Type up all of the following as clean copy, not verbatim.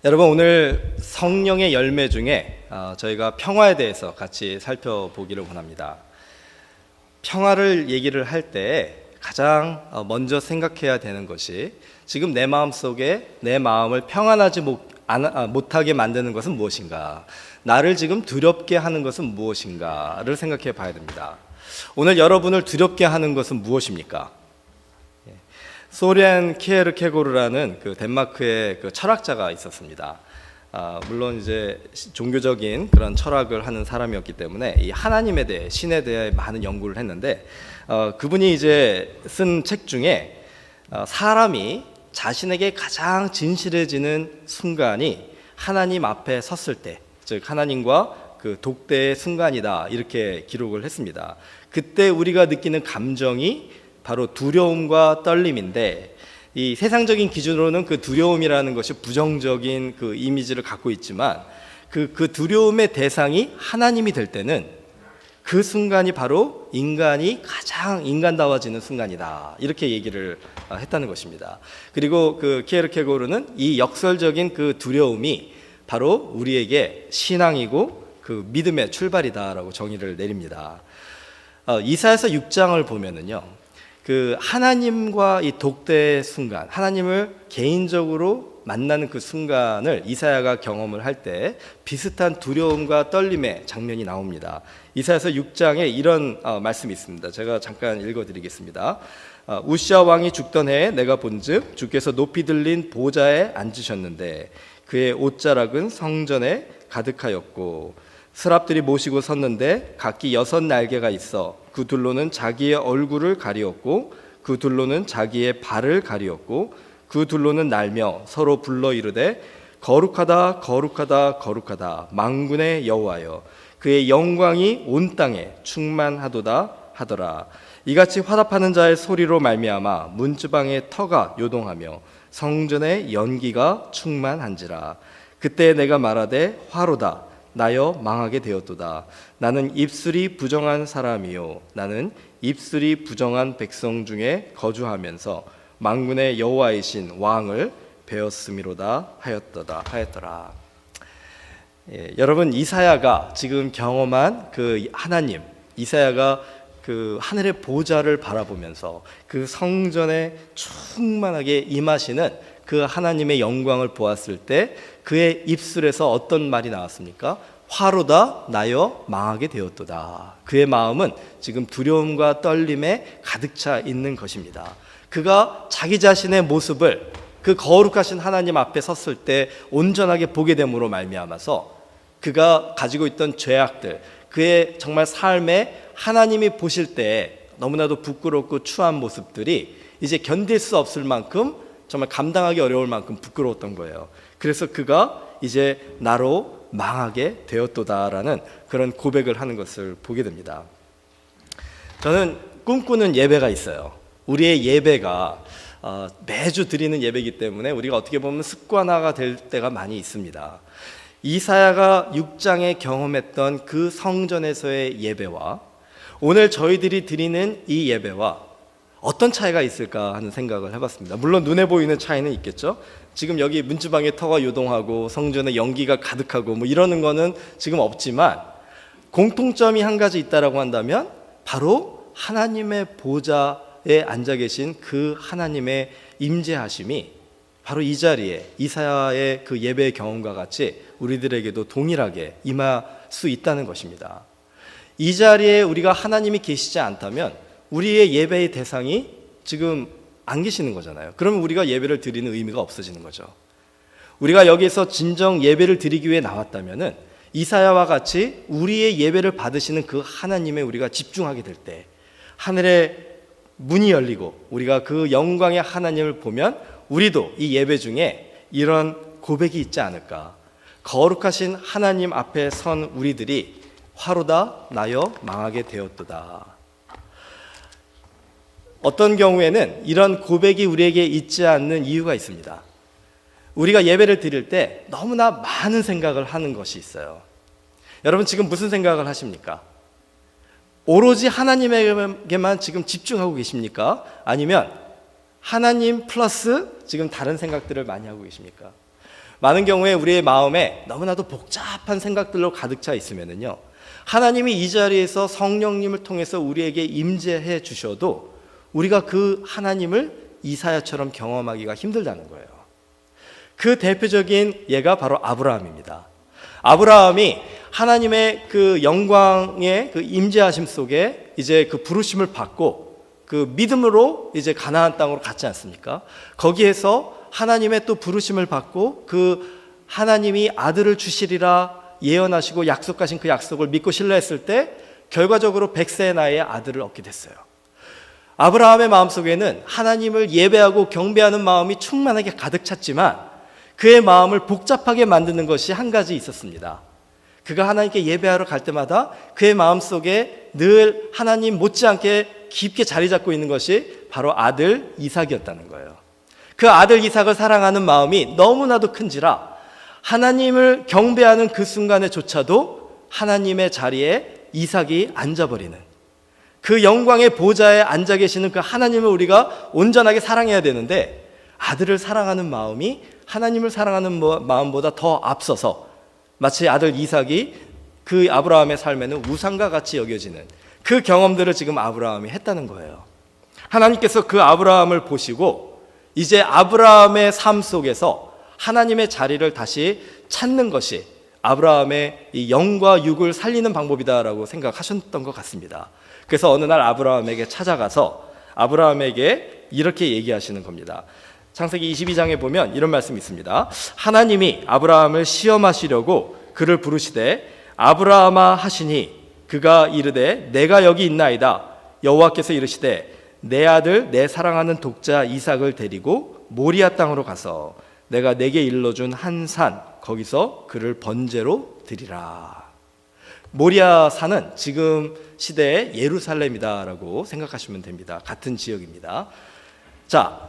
여러분, 오늘 성령의 열매 중에 저희가 평화에 대해서 같이 살펴보기를 원합니다. 평화를 얘기를 할 때 가장 먼저 생각해야 되는 것이 지금 내 마음 속에 내 마음을 평안하지 못하게 만드는 것은 무엇인가, 나를 지금 두렵게 하는 것은 무엇인가를 생각해 봐야 됩니다. 오늘 여러분을 두렵게 하는 것은 무엇입니까? 소렌 키에르케고르라는 그 덴마크의 그 철학자가 있었습니다. 물론 이제 종교적인 그런 철학을 하는 사람이었기 때문에 이 하나님에 대해, 신에 대해 많은 연구를 했는데, 그분이 이제 쓴 책 중에 사람이 자신에게 가장 진실해지는 순간이 하나님 앞에 섰을 때, 즉 하나님과 그 독대의 순간이다, 이렇게 기록을 했습니다. 그때 우리가 느끼는 감정이 바로 두려움과 떨림인데, 이 세상적인 기준으로는 그 두려움이라는 것이 부정적인 그 이미지를 갖고 있지만, 그 두려움의 대상이 하나님이 될 때는 그 순간이 바로 인간이 가장 인간다워지는 순간이다, 이렇게 얘기를 했다는 것입니다. 그리고 그 키에르케고르는 이 역설적인 그 두려움이 바로 우리에게 신앙이고 그 믿음의 출발이다라고 정의를 내립니다. 이사야서 6장을 보면은요, 그 하나님과 이 독대의 순간, 하나님을 개인적으로 만나는 그 순간을 이사야가 경험을 할 때 비슷한 두려움과 떨림의 장면이 나옵니다. 이사야서 6장에 이런 말씀이 있습니다. 제가 잠깐 읽어드리겠습니다. 우시아 왕이 죽던 해에 내가 본즉 주께서 높이 들린 보좌에 앉으셨는데 그의 옷자락은 성전에 가득하였고 스랍들이 모시고 섰는데 각기 6날개가 있어 그 둘로는 자기의 얼굴을 가리었고 그 둘로는 자기의 발을 가리었고 그 둘로는 날며 서로 불러 이르되 거룩하다 거룩하다 거룩하다 만군의 여호와여, 그의 영광이 온 땅에 충만하도다 하더라. 이같이 화답하는 자의 소리로 말미암아 문지방의 터가 요동하며 성전의 연기가 충만한지라. 그때 내가 말하되 화로다 나여 망하게 되었도다. 나는 입술이 부정한 사람이요 나는 입술이 부정한 백성 중에 거주하면서 만군의 여호와이신 왕을 배웠음이로다 하였더라. 여러분, 이사야가 지금 경험한 그 하나님, 이사야가 그 하늘의 보좌를 바라보면서 그 성전에 충만하게 임하시는 그 하나님의 영광을 보았을 때 그의 입술에서 어떤 말이 나왔습니까? 화로다 나여 망하게 되었도다. 그의 마음은 지금 두려움과 떨림에 가득 차 있는 것입니다. 그가 자기 자신의 모습을 그 거룩하신 하나님 앞에 섰을 때 온전하게 보게 됨으로 말미암아서 그가 가지고 있던 죄악들, 그의 정말 삶에 하나님이 보실 때 너무나도 부끄럽고 추한 모습들이 이제 견딜 수 없을 만큼, 정말 감당하기 어려울 만큼 부끄러웠던 거예요. 그래서 그가 이제 나로 망하게 되었도다라는 그런 고백을 하는 것을 보게 됩니다. 저는 꿈꾸는 예배가 있어요. 우리의 예배가 매주 드리는 예배이기 때문에 우리가 어떻게 보면 습관화가 될 때가 많이 있습니다. 이사야가 6장에 경험했던 그 성전에서의 예배와 오늘 저희들이 드리는 이 예배와 어떤 차이가 있을까 하는 생각을 해봤습니다. 물론 눈에 보이는 차이는 있겠죠. 지금 여기 문지방의 터가 요동하고 성전에 연기가 가득하고 뭐 이러는 거는 지금 없지만 공통점이 한 가지 있다라고 한다면 바로 하나님의 보좌에 앉아 계신 그 하나님의 임재하심이 바로 이 자리에 이사야의 그 예배의 경험과 같이 우리들에게도 동일하게 임할 수 있다는 것입니다. 이 자리에 우리가 하나님이 계시지 않다면 우리의 예배의 대상이 지금 안 계시는 거잖아요. 그러면 우리가 예배를 드리는 의미가 없어지는 거죠. 우리가 여기서 진정 예배를 드리기 위해 나왔다면은 이사야와 같이 우리의 예배를 받으시는 그 하나님에 우리가 집중하게 될 때 하늘의 문이 열리고 우리가 그 영광의 하나님을 보면 우리도 이 예배 중에 이런 고백이 있지 않을까. 거룩하신 하나님 앞에 선 우리들이 화로다 나여 망하게 되었도다. 어떤 경우에는 이런 고백이 우리에게 있지 않는 이유가 있습니다. 우리가 예배를 드릴 때 너무나 많은 생각을 하는 것이 있어요. 여러분, 지금 무슨 생각을 하십니까? 오로지 하나님에게만 지금 집중하고 계십니까? 아니면 하나님 플러스 지금 다른 생각들을 많이 하고 계십니까? 많은 경우에 우리의 마음에 너무나도 복잡한 생각들로 가득 차 있으면은요, 하나님이 이 자리에서 성령님을 통해서 우리에게 임재해 주셔도 우리가 그 하나님을 이사야처럼 경험하기가 힘들다는 거예요. 그 대표적인 예가 바로 아브라함입니다. 아브라함이 하나님의 그 영광의 그 임재하심 속에 이제 그 부르심을 받고 그 믿음으로 이제 가나안 땅으로 갔지 않습니까? 거기에서 하나님의 또 부르심을 받고 그 하나님이 아들을 주시리라 예언하시고 약속하신 그 약속을 믿고 신뢰했을 때 결과적으로 100세의 나이에 아들을 얻게 됐어요. 아브라함의 마음속에는 하나님을 예배하고 경배하는 마음이 충만하게 가득 찼지만 그의 마음을 복잡하게 만드는 것이 한 가지 있었습니다. 그가 하나님께 예배하러 갈 때마다 그의 마음속에 늘 하나님 못지않게 깊게 자리 잡고 있는 것이 바로 아들 이삭이었다는 거예요. 그 아들 이삭을 사랑하는 마음이 너무나도 큰지라 하나님을 경배하는 그 순간에조차도 하나님의 자리에 이삭이 앉아버리는, 그 영광의 보좌에 앉아 계시는 그 하나님을 우리가 온전하게 사랑해야 되는데 아들을 사랑하는 마음이 하나님을 사랑하는 마음보다 더 앞서서 마치 아들 이삭이 그 아브라함의 삶에는 우상과 같이 여겨지는 그 경험들을 지금 아브라함이 했다는 거예요. 하나님께서 그 아브라함을 보시고 이제 아브라함의 삶 속에서 하나님의 자리를 다시 찾는 것이 아브라함의 이 영과 육을 살리는 방법이다라고 생각하셨던 것 같습니다. 그래서 어느 날 아브라함에게 찾아가서 아브라함에게 이렇게 얘기하시는 겁니다. 창세기 22장에 보면 이런 말씀이 있습니다. 하나님이 아브라함을 시험하시려고 그를 부르시되 아브라함아 하시니 그가 이르되 내가 여기 있나이다. 여호와께서 이르시되 내 아들 내 사랑하는 독자 이삭을 데리고 모리아 땅으로 가서 내가 내게 일러준 한 산 거기서 그를 번제로 드리라. 모리아 산은 지금 시대의 예루살렘이다라고 생각하시면 됩니다. 같은 지역입니다. 자,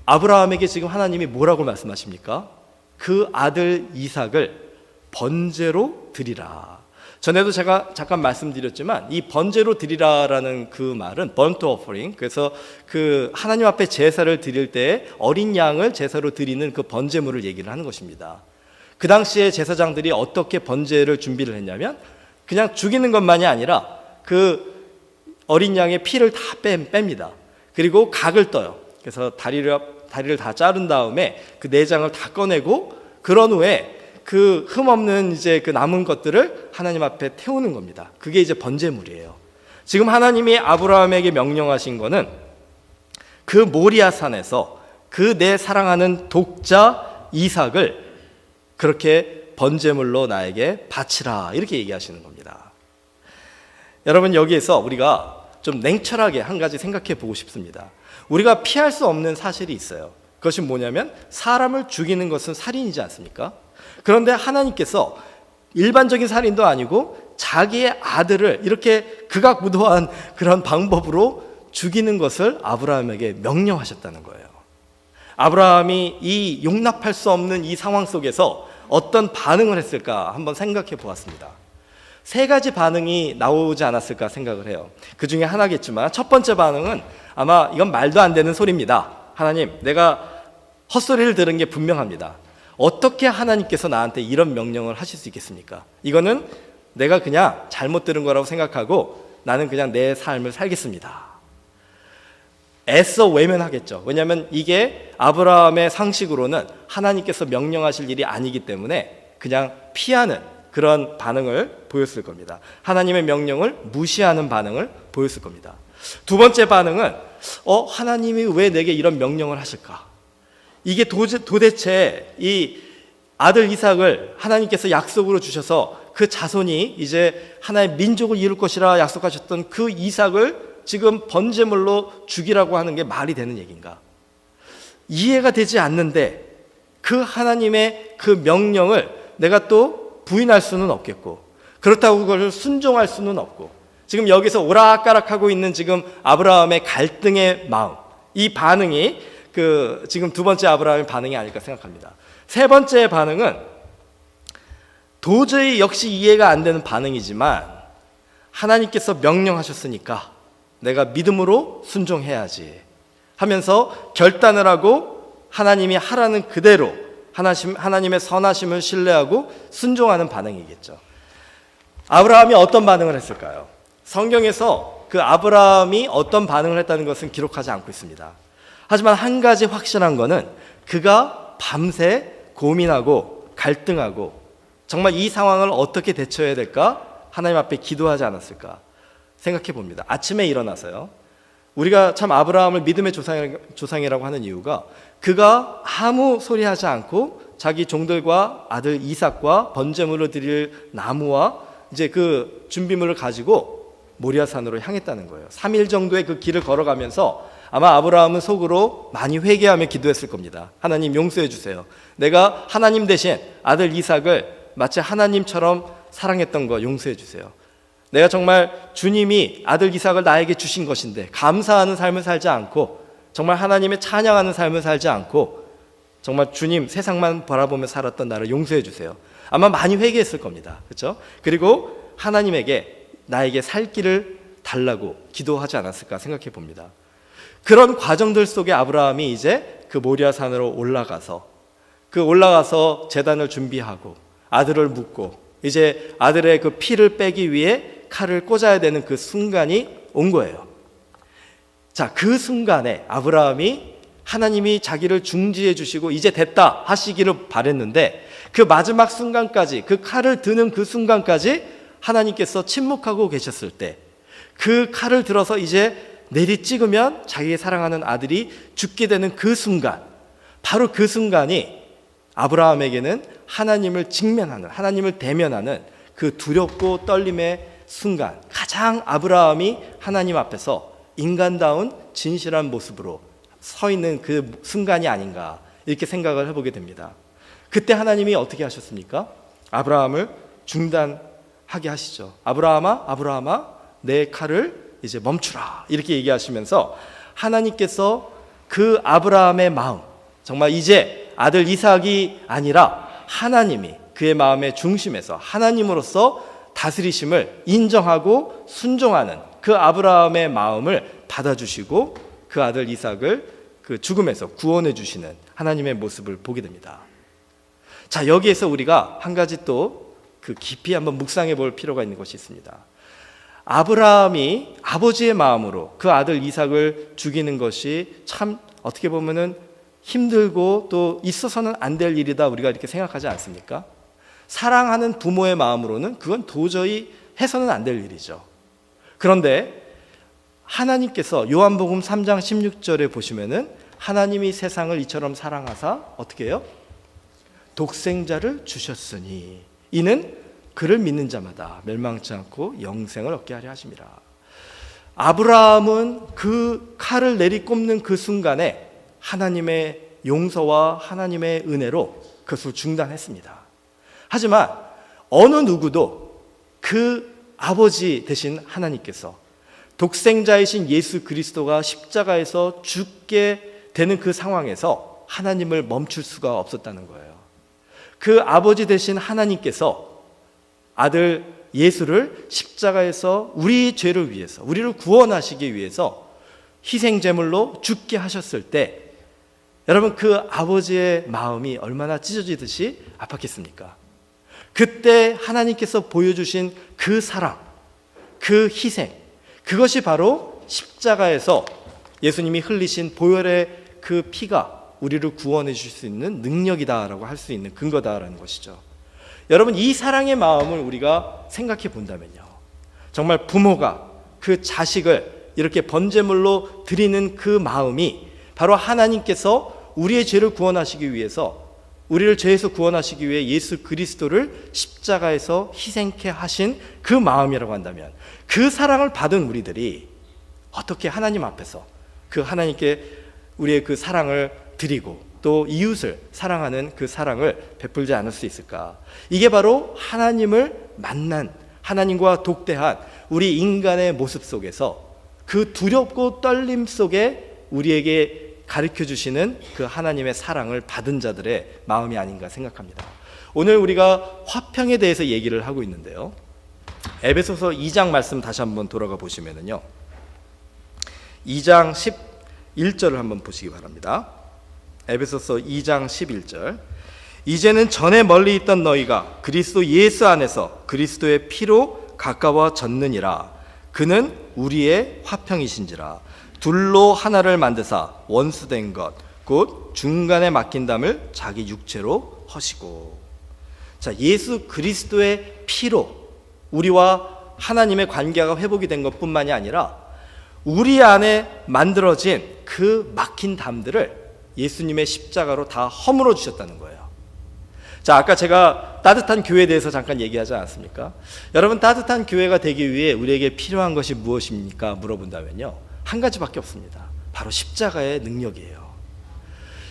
아브라함에게 지금 하나님이 뭐라고 말씀하십니까? 그 아들 이삭을 번제로 드리라. 전에도 제가 잠깐 말씀드렸지만 이 번제로 드리라라는 그 말은 burnt offering, 그래서 그 하나님 앞에 제사를 드릴 때 어린 양을 제사로 드리는 그 번제물을 얘기를 하는 것입니다. 그 당시에 제사장들이 어떻게 번제를 준비를 했냐면 그냥 죽이는 것만이 아니라 그 어린 양의 피를 다 뺍니다. 그리고 각을 떠요. 그래서 다리를 다 자른 다음에 그 내장을 다 꺼내고 그런 후에 그 흠없는 이제 그 남은 것들을 하나님 앞에 태우는 겁니다. 그게 이제 번제물이에요. 지금 하나님이 아브라함에게 명령하신 거는 그 모리아 산에서 그 내 사랑하는 독자 이삭을 그렇게 번제물로 나에게 바치라, 이렇게 얘기하시는 겁니다. 여러분, 여기에서 우리가 좀 냉철하게 한 가지 생각해 보고 싶습니다. 우리가 피할 수 없는 사실이 있어요. 그것이 뭐냐면 사람을 죽이는 것은 살인이지 않습니까? 그런데 하나님께서 일반적인 살인도 아니고 자기의 아들을 이렇게 극악무도한 그런 방법으로 죽이는 것을 아브라함에게 명령하셨다는 거예요. 아브라함이 이 용납할 수 없는 이 상황 속에서 어떤 반응을 했을까 한번 생각해 보았습니다. 세 가지 반응이 나오지 않았을까 생각을 해요. 그 중에 하나겠지만 첫 번째 반응은 아마 이건 말도 안 되는 소리입니다. 하나님, 내가 헛소리를 들은 게 분명합니다. 어떻게 하나님께서 나한테 이런 명령을 하실 수 있겠습니까? 이거는 내가 그냥 잘못 들은 거라고 생각하고 나는 그냥 내 삶을 살겠습니다. 애써 외면하겠죠. 왜냐하면 이게 아브라함의 상식으로는 하나님께서 명령하실 일이 아니기 때문에 그냥 피하는 그런 반응을 보였을 겁니다. 하나님의 명령을 무시하는 반응을 보였을 겁니다. 두 번째 반응은 하나님이 왜 내게 이런 명령을 하실까? 이게 도대체 이 아들 이삭을 하나님께서 약속으로 주셔서 그 자손이 이제 하나의 민족을 이룰 것이라 약속하셨던 그 이삭을 지금 번제물로 죽이라고 하는 게 말이 되는 얘기인가? 이해가 되지 않는데 그 하나님의 그 명령을 내가 또 부인할 수는 없겠고, 그렇다고 그걸 순종할 수는 없고, 지금 여기서 오락가락하고 있는 지금 아브라함의 갈등의 마음, 이 반응이 지금 두 번째 아브라함의 반응이 아닐까 생각합니다. 세 번째 반응은 도저히 역시 이해가 안 되는 반응이지만 하나님께서 명령하셨으니까 내가 믿음으로 순종해야지 하면서 결단을 하고 하나님이 하라는 그대로 하나님의 선하심을 신뢰하고 순종하는 반응이겠죠. 아브라함이 어떤 반응을 했을까요? 성경에서 그 아브라함이 어떤 반응을 했다는 것은 기록하지 않고 있습니다. 하지만 한 가지 확실한 것은 그가 밤새 고민하고 갈등하고 정말 이 상황을 어떻게 대처해야 될까? 하나님 앞에 기도하지 않았을까? 생각해 봅니다. 아침에 일어나서요. 우리가 참 아브라함을 믿음의 조상이라고 하는 이유가 그가 아무 소리 하지 않고 자기 종들과 아들 이삭과 번제물을 드릴 나무와 이제 그 준비물을 가지고 모리아산으로 향했다는 거예요. 3일 정도의 그 길을 걸어가면서 아마 아브라함은 속으로 많이 회개하며 기도했을 겁니다. 하나님 용서해 주세요. 내가 하나님 대신 아들 이삭을 마치 하나님처럼 사랑했던 거 용서해 주세요. 내가 정말 주님이 아들 이삭을 나에게 주신 것인데 감사하는 삶을 살지 않고 정말 하나님의 찬양하는 삶을 살지 않고 정말 주님 세상만 바라보며 살았던 나를 용서해 주세요. 아마 많이 회개했을 겁니다. 그렇죠? 그리고 하나님에게 나에게 살 길을 달라고 기도하지 않았을까 생각해 봅니다. 그런 과정들 속에 아브라함이 이제 그 모리아산으로 올라가서 제단을 준비하고 아들을 묻고 이제 아들의 그 피를 빼기 위해 칼을 꽂아야 되는 그 순간이 온 거예요. 자, 그 순간에 아브라함이 하나님이 자기를 중지해 주시고 이제 됐다 하시기를 바랬는데 그 마지막 순간까지 그 칼을 드는 그 순간까지 하나님께서 침묵하고 계셨을 때 그 칼을 들어서 이제 내리 찍으면 자기의 사랑하는 아들이 죽게 되는 그 순간, 바로 그 순간이 아브라함에게는 하나님을 직면하는, 하나님을 대면하는 그 두렵고 떨림의 순간, 가장 아브라함이 하나님 앞에서 인간다운 진실한 모습으로 서 있는 그 순간이 아닌가 이렇게 생각을 해보게 됩니다. 그때 하나님이 어떻게 하셨습니까? 아브라함을 중단하게 하시죠. 아브라함아 내 칼을 이제 멈추라 이렇게 얘기하시면서 하나님께서 그 아브라함의 마음, 정말 이제 아들 이삭이 아니라 하나님이 그의 마음의 중심에서 하나님으로서 다스리심을 인정하고 순종하는 그 아브라함의 마음을 받아주시고 그 아들 이삭을 그 죽음에서 구원해 주시는 하나님의 모습을 보게 됩니다. 자, 여기에서 우리가 한 가지 또 그 깊이 한번 묵상해 볼 필요가 있는 것이 있습니다. 아브라함이 아버지의 마음으로 그 아들 이삭을 죽이는 것이 참 어떻게 보면은 힘들고 또 있어서는 안 될 일이다 우리가 이렇게 생각하지 않습니까? 사랑하는 부모의 마음으로는 그건 도저히 해서는 안 될 일이죠. 그런데 하나님께서 요한복음 3장 16절에 보시면은 하나님이 세상을 이처럼 사랑하사 어떻게 해요? 독생자를 주셨으니 이는 그를 믿는 자마다 멸망치 않고 영생을 얻게 하려 하심이라. 아브라함은 그 칼을 내리꼽는 그 순간에 하나님의 용서와 하나님의 은혜로 그것을 중단했습니다. 하지만 어느 누구도 그 아버지 되신 하나님께서 독생자이신 예수 그리스도가 십자가에서 죽게 되는 그 상황에서 하나님을 멈출 수가 없었다는 거예요. 그 아버지 되신 하나님께서 아들 예수를 십자가에서 우리 죄를 위해서, 우리를 구원하시기 위해서 희생제물로 죽게 하셨을 때 여러분 그 아버지의 마음이 얼마나 찢어지듯이 아팠겠습니까? 그때 하나님께서 보여주신 그 사랑, 그 희생, 그것이 바로 십자가에서 예수님이 흘리신 보혈의 그 피가 우리를 구원해 주실 수 있는 능력이다라고 할 수 있는 근거다라는 것이죠. 여러분 이 사랑의 마음을 우리가 생각해 본다면요, 정말 부모가 그 자식을 이렇게 번제물로 드리는 그 마음이 바로 하나님께서 우리의 죄를 구원하시기 위해서, 우리를 죄에서 구원하시기 위해 예수 그리스도를 십자가에서 희생케 하신 그 마음이라고 한다면, 그 사랑을 받은 우리들이 어떻게 하나님 앞에서 그 하나님께 우리의 그 사랑을 드리고 또 이웃을 사랑하는 그 사랑을 베풀지 않을 수 있을까? 이게 바로 하나님을 만난, 하나님과 독대한 우리 인간의 모습 속에서 그 두렵고 떨림 속에 우리에게 가르쳐 주시는 그 하나님의 사랑을 받은 자들의 마음이 아닌가 생각합니다. 오늘 우리가 화평에 대해서 얘기를 하고 있는데요, 에베소서 2장 말씀 다시 한번 돌아가 보시면은요, 2장 11절을 한번 보시기 바랍니다. 에베소서 2장 11절. 이제는 전에 멀리 있던 너희가 그리스도 예수 안에서 그리스도의 피로 가까워졌느니라. 그는 우리의 화평이신지라. 둘로 하나를 만드사 원수된 것 곧 중간에 막힌 담을 자기 육체로 허시고. 자, 예수 그리스도의 피로 우리와 하나님의 관계가 회복이 된 것뿐만이 아니라 우리 안에 만들어진 그 막힌 담들을 예수님의 십자가로 다 허물어 주셨다는 거예요. 자, 아까 제가 따뜻한 교회에 대해서 잠깐 얘기하지 않았습니까? 여러분, 따뜻한 교회가 되기 위해 우리에게 필요한 것이 무엇입니까? 물어본다면요, 한 가지밖에 없습니다. 바로 십자가의 능력이에요.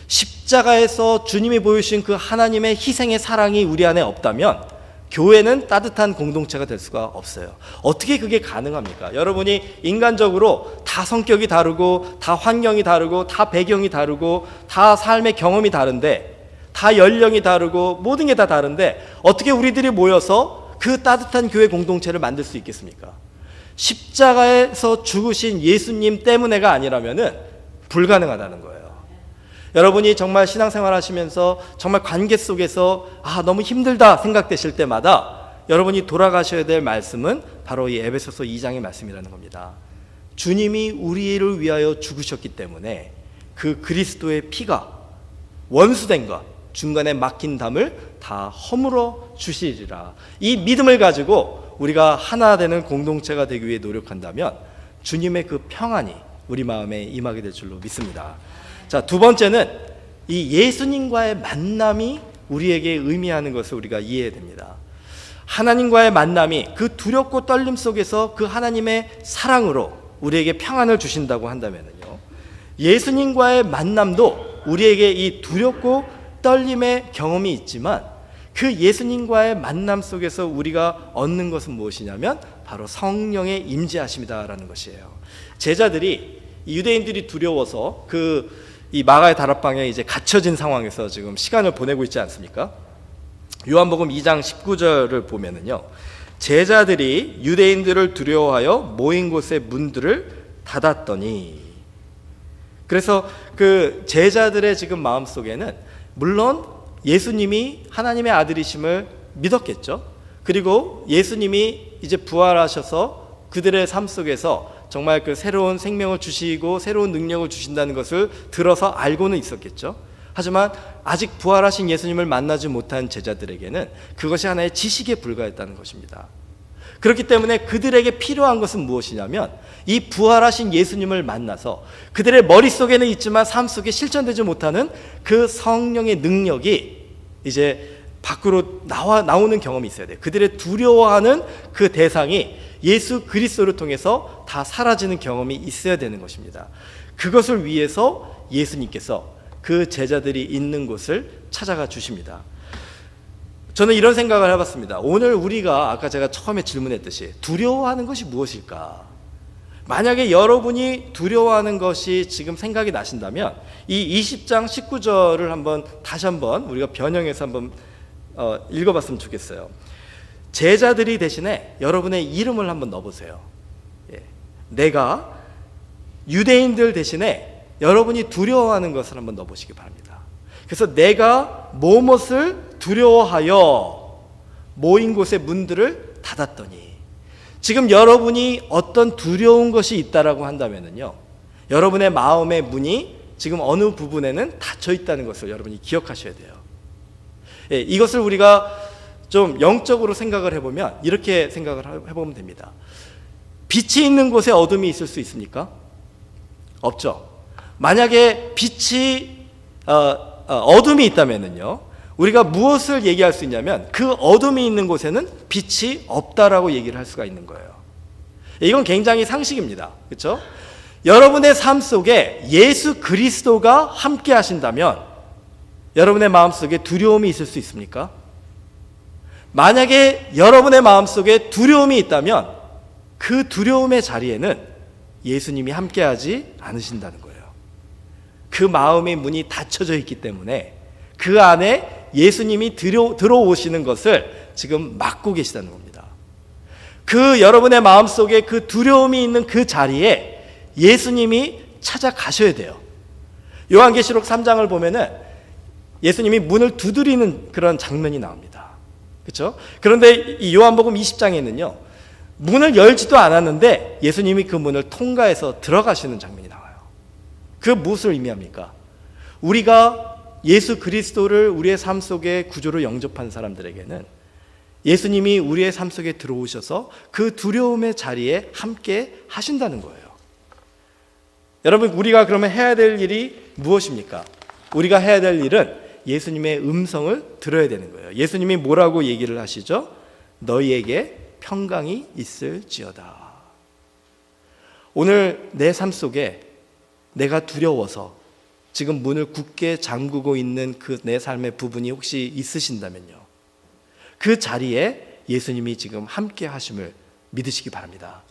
십자가에서 주님이 보여주신 그 하나님의 희생의 사랑이 우리 안에 없다면 교회는 따뜻한 공동체가 될 수가 없어요. 어떻게 그게 가능합니까? 여러분이 인간적으로 다 성격이 다르고 다 환경이 다르고 다 배경이 다르고 다 삶의 경험이 다른데 다 연령이 다르고 모든 게 다 다른데 어떻게 우리들이 모여서 그 따뜻한 교회 공동체를 만들 수 있겠습니까? 십자가에서 죽으신 예수님 때문에가 아니라면은 불가능하다는 거예요. 여러분이 정말 신앙생활 하시면서 정말 관계 속에서 너무 힘들다 생각되실 때마다 여러분이 돌아가셔야 될 말씀은 바로 이 에베소서 2장의 말씀이라는 겁니다. 주님이 우리를 위하여 죽으셨기 때문에 그 그리스도의 피가 원수된 것, 중간에 막힌 담을 다 허물어 주시리라. 이 믿음을 가지고 우리가 하나 되는 공동체가 되기 위해 노력한다면 주님의 그 평안이 우리 마음에 임하게 될 줄로 믿습니다. 자, 두 번째는 이 예수님과의 만남이 우리에게 의미하는 것을 우리가 이해해야 됩니다. 하나님과의 만남이 그 두렵고 떨림 속에서 그 하나님의 사랑으로 우리에게 평안을 주신다고 한다면요, 예수님과의 만남도 우리에게 이 두렵고 떨림의 경험이 있지만 그 예수님과의 만남 속에서 우리가 얻는 것은 무엇이냐면 바로 성령의 임재하심이다라는 것이에요. 제자들이 유대인들이 두려워서 이 마가의 다락방에 이제 갇혀진 상황에서 지금 시간을 보내고 있지 않습니까? 요한복음 2장 19절을 보면은요, 제자들이 유대인들을 두려워하여 모인 곳의 문들을 닫았더니, 그래서 그 제자들의 지금 마음속에는 물론 예수님이 하나님의 아들이심을 믿었겠죠. 그리고 예수님이 이제 부활하셔서 그들의 삶 속에서 정말 그 새로운 생명을 주시고 새로운 능력을 주신다는 것을 들어서 알고는 있었겠죠. 하지만 아직 부활하신 예수님을 만나지 못한 제자들에게는 그것이 하나의 지식에 불과했다는 것입니다. 그렇기 때문에 그들에게 필요한 것은 무엇이냐면 이 부활하신 예수님을 만나서 그들의 머릿속에는 있지만 삶 속에 실천되지 못하는 그 성령의 능력이 이제 밖으로 나오는 경험이 있어야 돼요. 그들의 두려워하는 그 대상이 예수 그리스도를 통해서 다 사라지는 경험이 있어야 되는 것입니다. 그것을 위해서 예수님께서 그 제자들이 있는 곳을 찾아가 주십니다. 저는 이런 생각을 해봤습니다. 오늘 우리가 아까 제가 처음에 질문했듯이 두려워하는 것이 무엇일까? 만약에 여러분이 두려워하는 것이 지금 생각이 나신다면 이 20장 19절을 다시 한번 우리가 변형해서 한번 읽어봤으면 좋겠어요. 제자들이 대신에 여러분의 이름을 한번 넣어보세요. 내가 유대인들 대신에 여러분이 두려워하는 것을 한번 넣어보시기 바랍니다. 그래서 내가 무엇을 두려워하여 모인 곳의 문들을 닫았더니, 지금 여러분이 어떤 두려운 것이 있다라고 한다면요, 여러분의 마음의 문이 지금 어느 부분에는 닫혀 있다는 것을 여러분이 기억하셔야 돼요. 이것을 우리가 좀 영적으로 생각을 해보면 이렇게 생각을 해보면 됩니다. 빛이 있는 곳에 어둠이 있을 수 있습니까? 없죠. 만약에 빛이 어둠이 있다면요, 우리가 무엇을 얘기할 수 있냐면 그 어둠이 있는 곳에는 빛이 없다라고 얘기를 할 수가 있는 거예요. 이건 굉장히 상식입니다. 그렇죠? 여러분의 삶 속에 예수 그리스도가 함께 하신다면 여러분의 마음속에 두려움이 있을 수 있습니까? 만약에 여러분의 마음속에 두려움이 있다면 그 두려움의 자리에는 예수님이 함께하지 않으신다는 거예요. 그 마음의 문이 닫혀져 있기 때문에 그 안에 예수님이 들어오시는 것을 지금 막고 계시다는 겁니다. 그 여러분의 마음속에 그 두려움이 있는 그 자리에 예수님이 찾아가셔야 돼요. 요한계시록 3장을 보면은 예수님이 문을 두드리는 그런 장면이 나옵니다. 그렇죠? 그런데 이 요한복음 20장에는요. 문을 열지도 않았는데 예수님이 그 문을 통과해서 들어가시는 장면이 나와요. 그 무엇을 의미합니까? 우리가 예수 그리스도를 우리의 삶 속에 구주로 영접한 사람들에게는 예수님이 우리의 삶 속에 들어오셔서 그 두려움의 자리에 함께 하신다는 거예요. 여러분, 우리가 그러면 해야 될 일이 무엇입니까? 우리가 해야 될 일은 예수님의 음성을 들어야 되는 거예요. 예수님이 뭐라고 얘기를 하시죠? 너희에게 평강이 있을지어다. 오늘 내 삶 속에 내가 두려워서 지금 문을 굳게 잠그고 있는 그 내 삶의 부분이 혹시 있으신다면요, 그 자리에 예수님이 지금 함께 하심을 믿으시기 바랍니다.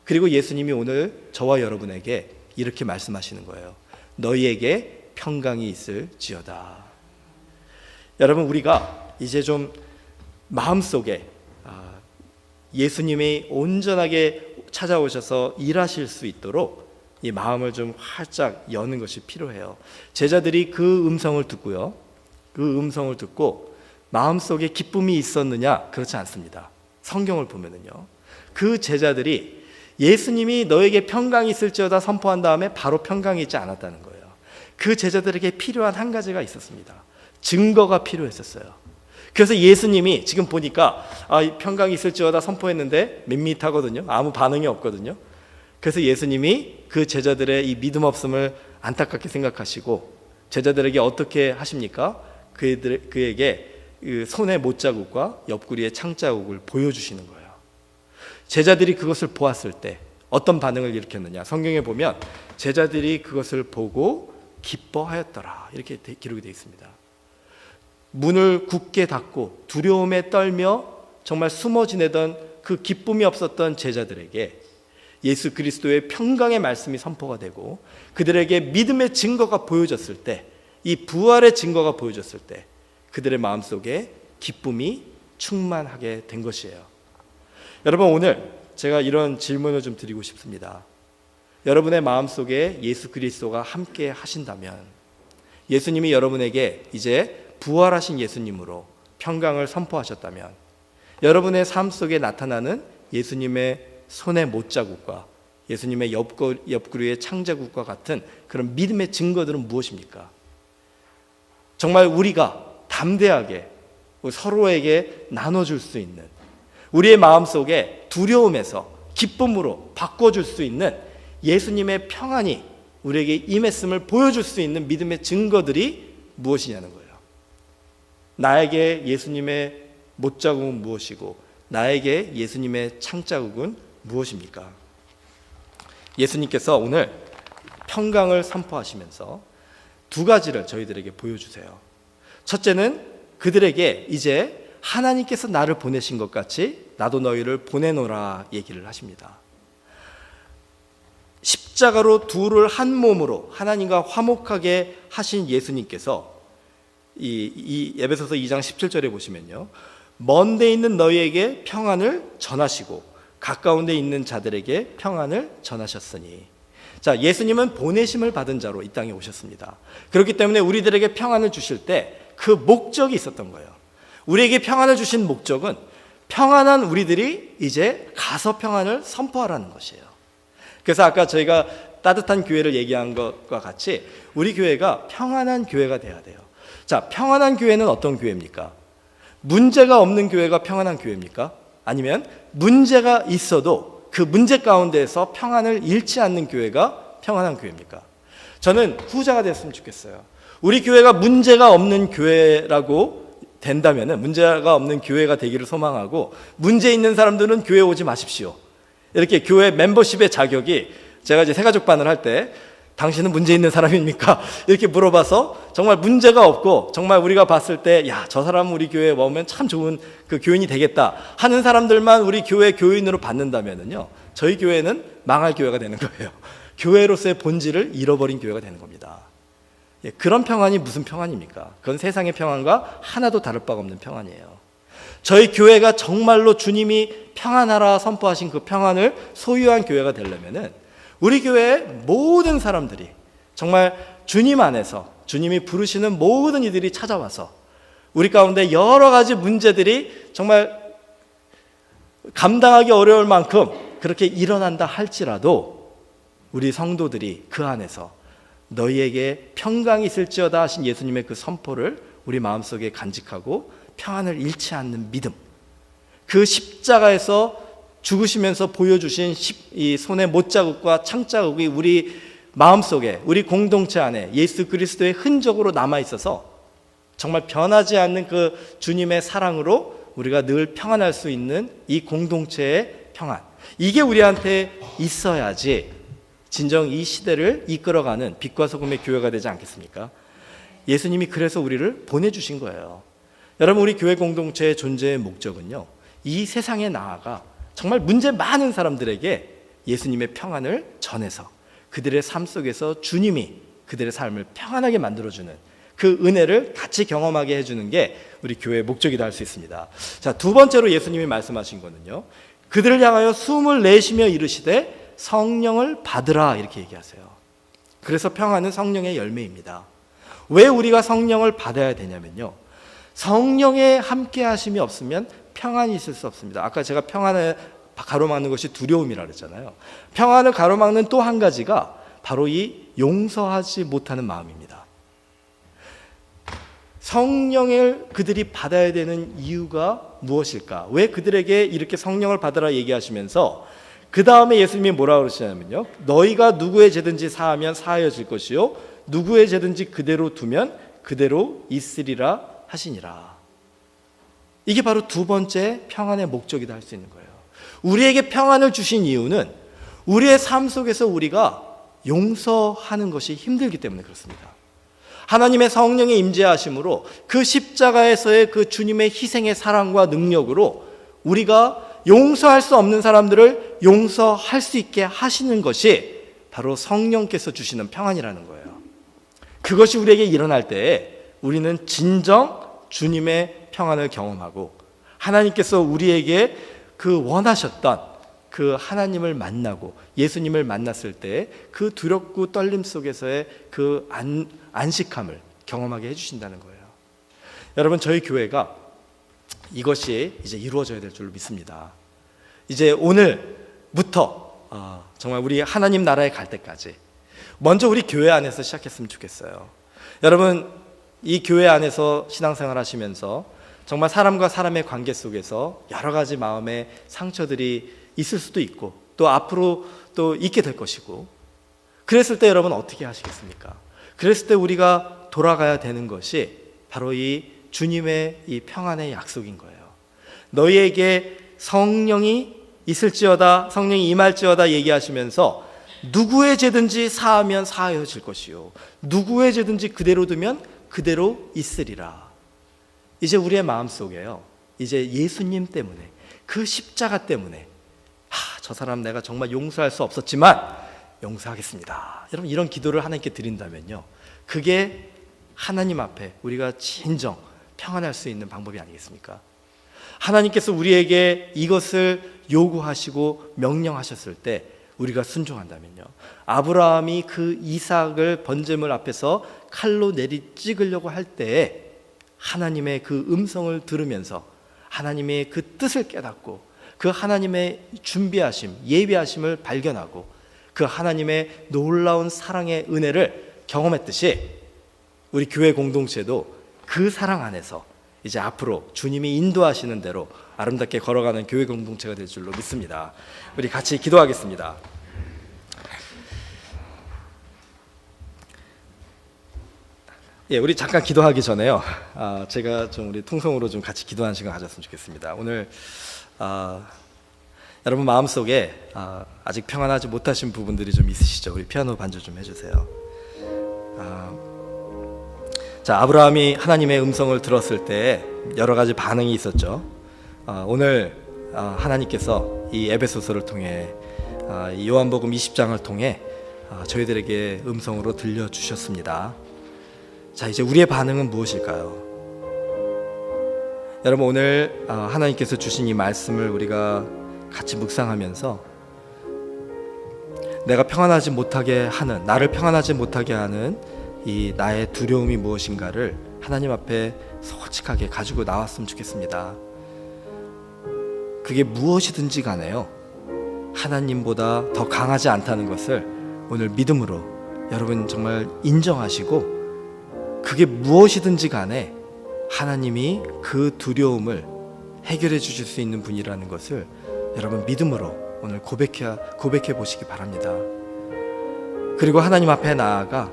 그리고 예수님이 오늘 저와 여러분에게 이렇게 말씀하시는 거예요. 너희에게 평강이 있을지어다. 여러분, 우리가 이제 좀 마음속에 예수님이 온전하게 찾아오셔서 일하실 수 있도록 이 마음을 좀 활짝 여는 것이 필요해요. 제자들이 그 음성을 듣고요, 그 음성을 듣고 마음속에 기쁨이 있었느냐? 그렇지 않습니다. 성경을 보면은요, 그 제자들이 예수님이 너에게 평강이 있을지어다 선포한 다음에 바로 평강이 있지 않았다는 거예요. 그 제자들에게 필요한 한 가지가 있었습니다. 증거가 필요했었어요. 그래서 예수님이 지금 보니까 평강이 있을지어다 선포했는데 밋밋하거든요. 아무 반응이 없거든요. 그래서 예수님이 그 제자들의 이 믿음 없음을 안타깝게 생각하시고 제자들에게 어떻게 하십니까? 그에게 손의 못자국과 옆구리의 창자국을 보여주시는 거예요. 제자들이 그것을 보았을 때 어떤 반응을 일으켰느냐? 성경에 보면 제자들이 그것을 보고 기뻐하였더라, 이렇게 기록이 되어 있습니다. 문을 굳게 닫고 두려움에 떨며 정말 숨어 지내던 그 기쁨이 없었던 제자들에게 예수 그리스도의 평강의 말씀이 선포가 되고 그들에게 믿음의 증거가 보여졌을 때, 이 부활의 증거가 보여졌을 때 그들의 마음속에 기쁨이 충만하게 된 것이에요. 여러분, 오늘 제가 이런 질문을 좀 드리고 싶습니다. 여러분의 마음속에 예수 그리스도가 함께 하신다면, 예수님이 여러분에게 이제 부활하신 예수님으로 평강을 선포하셨다면, 여러분의 삶 속에 나타나는 예수님의 손의 못자국과 예수님의 옆구리의 창자국과 같은 그런 믿음의 증거들은 무엇입니까? 정말 우리가 담대하게 서로에게 나눠줄 수 있는, 우리의 마음속에 두려움에서 기쁨으로 바꿔줄 수 있는 예수님의 평안이 우리에게 임했음을 보여줄 수 있는 믿음의 증거들이 무엇이냐는 거예요. 나에게 예수님의 못자국은 무엇이고 나에게 예수님의 창자국은 무엇입니까? 예수님께서 오늘 평강을 선포하시면서 두 가지를 저희들에게 보여주세요. 첫째는 그들에게 이제 하나님께서 나를 보내신 것 같이 나도 너희를 보내노라 얘기를 하십니다. 십자가로 둘을 한 몸으로 하나님과 화목하게 하신 예수님께서 이 에베소서 2장 17절에 보시면요, 먼 데 있는 너희에게 평안을 전하시고 가까운 데 있는 자들에게 평안을 전하셨으니. 자, 예수님은 보내심을 받은 자로 이 땅에 오셨습니다. 그렇기 때문에 우리들에게 평안을 주실 때 그 목적이 있었던 거예요. 우리에게 평안을 주신 목적은 평안한 우리들이 이제 가서 평안을 선포하라는 것이에요. 그래서 아까 저희가 따뜻한 교회를 얘기한 것과 같이 우리 교회가 평안한 교회가 돼야 돼요. 자, 평안한 교회는 어떤 교회입니까? 문제가 없는 교회가 평안한 교회입니까? 아니면 문제가 있어도 그 문제 가운데에서 평안을 잃지 않는 교회가 평안한 교회입니까? 저는 후자가 됐으면 좋겠어요. 우리 교회가 문제가 없는 교회라고 된다면, 문제가 없는 교회가 되기를 소망하고, 문제 있는 사람들은 교회 오지 마십시오, 이렇게 교회 멤버십의 자격이, 제가 이제 새가족반을 할 때 당신은 문제 있는 사람입니까? 이렇게 물어봐서 정말 문제가 없고 정말 우리가 봤을 때 야, 저 사람은 우리 교회에 오면 참 좋은 그 교인이 되겠다 하는 사람들만 우리 교회 교인으로 받는다면은요, 저희 교회는 망할 교회가 되는 거예요. 교회로서의 본질을 잃어버린 교회가 되는 겁니다. 예, 그런 평안이 무슨 평안입니까? 그건 세상의 평안과 하나도 다를 바가 없는 평안이에요. 저희 교회가 정말로 주님이 평안하라 선포하신 그 평안을 소유한 교회가 되려면은 우리 교회의 모든 사람들이 정말 주님 안에서 주님이 부르시는 모든 이들이 찾아와서 우리 가운데 여러 가지 문제들이 정말 감당하기 어려울 만큼 그렇게 일어난다 할지라도 우리 성도들이 그 안에서 너희에게 평강이 있을지어다 하신 예수님의 그 선포를 우리 마음속에 간직하고 평안을 잃지 않는 믿음, 그 십자가에서 죽으시면서 보여주신 이 손의 못자국과 창자국이 우리 마음속에, 우리 공동체 안에 예수 그리스도의 흔적으로 남아있어서 정말 변하지 않는 그 주님의 사랑으로 우리가 늘 평안할 수 있는 이 공동체의 평안, 이게 우리한테 있어야지 진정 이 시대를 이끌어가는 빛과 소금의 교회가 되지 않겠습니까? 예수님이 그래서 우리를 보내주신 거예요. 여러분, 우리 교회 공동체의 존재의 목적은요, 이 세상에 나아가 정말 문제 많은 사람들에게 예수님의 평안을 전해서 그들의 삶 속에서 주님이 그들의 삶을 평안하게 만들어주는 그 은혜를 같이 경험하게 해주는 게 우리 교회의 목적이다 할 수 있습니다. 자, 두 번째로 예수님이 말씀하신 거는요, 그들을 향하여 숨을 내쉬며 이르시되 성령을 받으라 이렇게 얘기하세요. 그래서 평안은 성령의 열매입니다. 왜 우리가 성령을 받아야 되냐면요, 성령의 함께 하심이 없으면 평안이 있을 수 없습니다. 아까 제가 평안을 가로막는 것이 두려움이라 그랬잖아요. 평안을 가로막는 또 한 가지가 바로 이 용서하지 못하는 마음입니다. 성령을 그들이 받아야 되는 이유가 무엇일까? 왜 그들에게 이렇게 성령을 받으라 얘기하시면서 그 다음에 예수님이 뭐라고 그러시냐면요, 너희가 누구의 죄든지 사하면 사하여질 것이요 누구의 죄든지 그대로 두면 그대로 있으리라 하시니라. 이게 바로 두 번째 평안의 목적이다 할 수 있는 거예요. 우리에게 평안을 주신 이유는 우리의 삶 속에서 우리가 용서하는 것이 힘들기 때문에 그렇습니다. 하나님의 성령의 임재하심으로 그 십자가에서의 그 주님의 희생의 사랑과 능력으로 우리가 용서할 수 없는 사람들을 용서할 수 있게 하시는 것이 바로 성령께서 주시는 평안이라는 거예요. 그것이 우리에게 일어날 때에 우리는 진정 주님의 평안을 경험하고 하나님께서 우리에게 그 원하셨던 그 하나님을 만나고 예수님을 만났을 때 그 두렵고 떨림 속에서의 그 안식함을 경험하게 해주신다는 거예요. 여러분, 저희 교회가 이것이 이제 이루어져야 될 줄로 믿습니다. 이제 오늘부터 정말 우리 하나님 나라에 갈 때까지 먼저 우리 교회 안에서 시작했으면 좋겠어요. 여러분, 이 교회 안에서 신앙생활 하시면서 정말 사람과 사람의 관계 속에서 여러 가지 마음의 상처들이 있을 수도 있고 또 앞으로 또 있게 될 것이고, 그랬을 때 여러분 어떻게 하시겠습니까? 그랬을 때 우리가 돌아가야 되는 것이 바로 이 주님의 이 평안의 약속인 거예요. 너희에게 성령이 있을지어다, 성령이 임할지어다 얘기하시면서 누구의 죄든지 사하면 사하여질 것이요 누구의 죄든지 그대로 두면 그대로 있으리라. 이제 우리의 마음속에요, 이제 예수님 때문에, 그 십자가 때문에 저 사람 내가 정말 용서할 수 없었지만 용서하겠습니다, 여러분, 이런 기도를 하나님께 드린다면요, 그게 하나님 앞에 우리가 진정 평안할 수 있는 방법이 아니겠습니까? 하나님께서 우리에게 이것을 요구하시고 명령하셨을 때 우리가 순종한다면요, 아브라함이 그 이삭을 번제물 앞에서 칼로 찍으려고 할 때에 하나님의 그 음성을 들으면서 하나님의 그 뜻을 깨닫고 그 하나님의 준비하심, 예비하심을 발견하고 그 하나님의 놀라운 사랑의 은혜를 경험했듯이 우리 교회 공동체도 그 사랑 안에서 이제 앞으로 주님이 인도하시는 대로 아름답게 걸어가는 교회 공동체가 될 줄로 믿습니다. 우리 같이 기도하겠습니다. 예, 우리 잠깐 기도하기 전에요, 제가 좀 우리 통성으로 좀 같이 기도하는 시간 가졌으면 좋겠습니다. 오늘 여러분 마음속에 아직 평안하지 못하신 부분들이 좀 있으시죠? 우리 피아노 반주 좀 해주세요. 자, 아브라함이 하나님의 음성을 들었을 때 여러 가지 반응이 있었죠. 오늘 하나님께서 이 에베소서를 통해 이 요한복음 20장을 통해 저희들에게 음성으로 들려주셨습니다. 자, 이제 우리의 반응은 무엇일까요? 여러분, 오늘 하나님께서 주신 이 말씀을 우리가 같이 묵상하면서 내가 평안하지 못하게 하는, 나를 평안하지 못하게 하는 이 나의 두려움이 무엇인가를 하나님 앞에 솔직하게 가지고 나왔으면 좋겠습니다. 그게 무엇이든지 간에요, 하나님보다 더 강하지 않다는 것을 오늘 믿음으로 여러분 정말 인정하시고, 그게 무엇이든지 간에 하나님이 그 두려움을 해결해 주실 수 있는 분이라는 것을 여러분 믿음으로 오늘 고백해 보시기 바랍니다. 그리고 하나님 앞에 나아가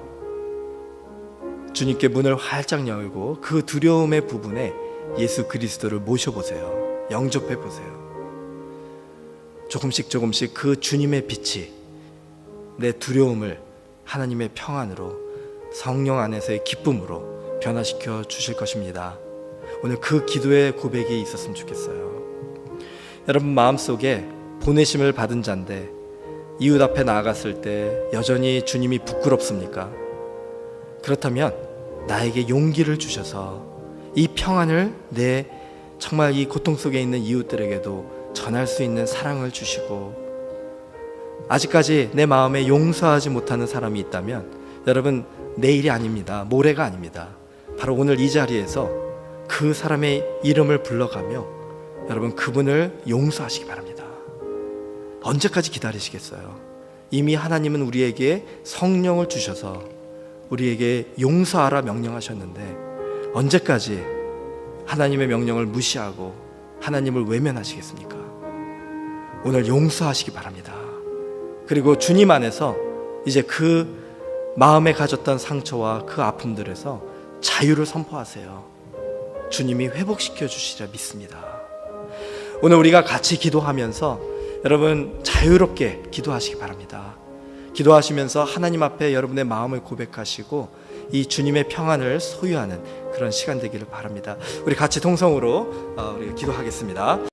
주님께 문을 활짝 열고 그 두려움의 부분에 예수 그리스도를 모셔보세요. 영접해 보세요. 조금씩 그 주님의 빛이 내 두려움을 하나님의 평안으로, 성령 안에서의 기쁨으로 변화시켜 주실 것입니다. 오늘 그 기도의 고백이 있었으면 좋겠어요. 여러분 마음속에 보내심을 받은 자인데 이웃 앞에 나아갔을 때 여전히 주님이 부끄럽습니까? 그렇다면 나에게 용기를 주셔서 이 평안을 내 정말 이 고통 속에 있는 이웃들에게도 전할 수 있는 사랑을 주시고, 아직까지 내 마음에 용서하지 못하는 사람이 있다면 여러분 내일이 아닙니다. 모레가 아닙니다. 바로 오늘 이 자리에서 그 사람의 이름을 불러가며 여러분 그분을 용서하시기 바랍니다. 언제까지 기다리시겠어요? 이미 하나님은 우리에게 성령을 주셔서 우리에게 용서하라 명령하셨는데 언제까지 하나님의 명령을 무시하고 하나님을 외면하시겠습니까? 오늘 용서하시기 바랍니다. 그리고 주님 안에서 이제 그 마음에 가졌던 상처와 그 아픔들에서 자유를 선포하세요. 주님이 회복시켜 주시리라 믿습니다. 오늘 우리가 같이 기도하면서 여러분 자유롭게 기도하시기 바랍니다. 기도하시면서 하나님 앞에 여러분의 마음을 고백하시고 이 주님의 평안을 소유하는 그런 시간 되기를 바랍니다. 우리 같이 통성으로 우리 기도하겠습니다.